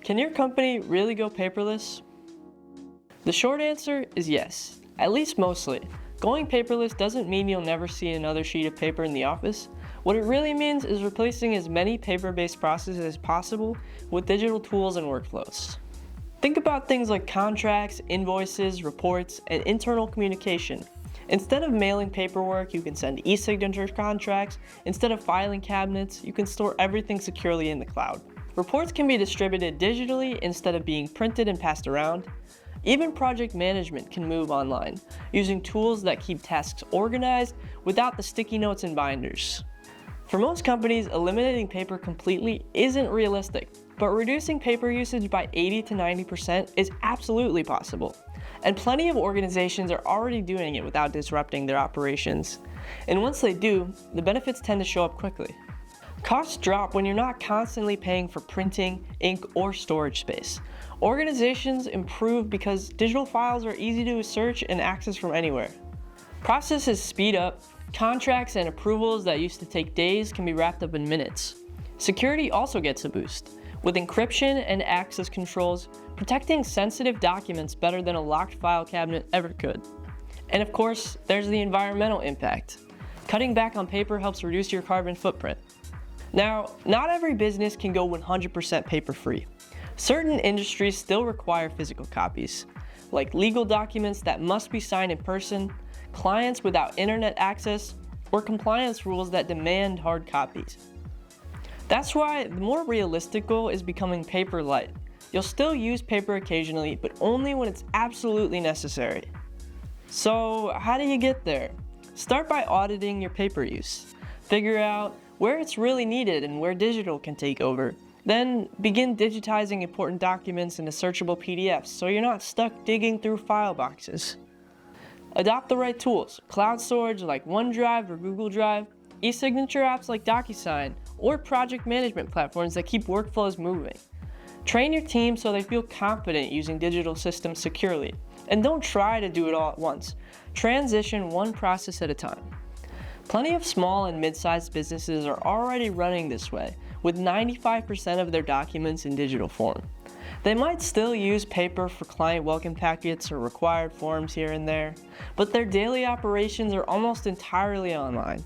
Can your company really go paperless? The short answer is yes, at least mostly. Going paperless doesn't mean you'll never see another sheet of paper in the office. What it really means is replacing as many paper-based processes as possible with digital tools and workflows. Think about things like contracts, invoices, reports, and internal communication. Instead of mailing paperwork, you can send e-signature contracts. Instead of filing cabinets, you can store everything securely in the cloud. Reports can be distributed digitally instead of being printed and passed around. Even project management can move online, using tools that keep tasks organized without the sticky notes and binders. For most companies, eliminating paper completely isn't realistic, but reducing paper usage by 80 to 90% is absolutely possible. And plenty of organizations are already doing it without disrupting their operations. And once they do, the benefits tend to show up quickly. Costs drop when you're not constantly paying for printing, ink, or storage space. Organizations improve because digital files are easy to search and access from anywhere. Processes speed up. Contracts and approvals that used to take days can be wrapped up in minutes. Security also gets a boost, with encryption and access controls protecting sensitive documents better than a locked file cabinet ever could. And of course, there's the environmental impact. Cutting back on paper helps reduce your carbon footprint. Now, not every business can go 100% paper-free. Certain industries still require physical copies, like legal documents that must be signed in person, clients without internet access, or compliance rules that demand hard copies. That's why the more realistic goal is becoming paper light. You'll still use paper occasionally, but only when it's absolutely necessary. So how do you get there? Start by auditing your paper use. Figure out where it's really needed and where digital can take over. Then begin digitizing important documents into searchable PDFs so you're not stuck digging through file boxes. Adopt the right tools, cloud storage like OneDrive or Google Drive, e-signature apps like DocuSign, or project management platforms that keep workflows moving. Train your team so they feel confident using digital systems securely, and don't try to do it all at once. Transition one process at a time. Plenty of small and mid-sized businesses are already running this way, with 95% of their documents in digital form. They might still use paper for client welcome packets or required forms here and there, but their daily operations are almost entirely online.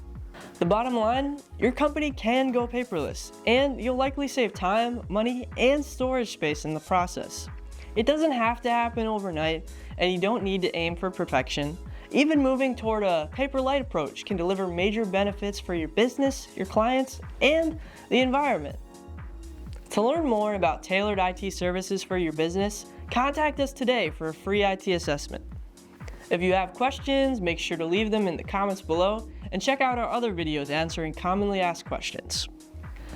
The bottom line, your company can go paperless, and you'll likely save time, money, and storage space in the process. It doesn't have to happen overnight, and you don't need to aim for perfection. Even moving toward a paper-light approach can deliver major benefits for your business, your clients, and the environment. To learn more about tailored IT services for your business, contact us today for a free IT assessment. If you have questions, make sure to leave them in the comments below and check out our other videos answering commonly asked questions.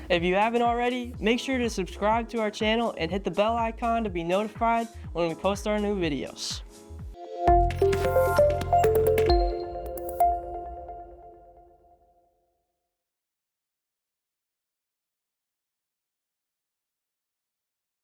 If you haven't already, make sure to subscribe to our channel and hit the bell icon to be notified when we post our new videos.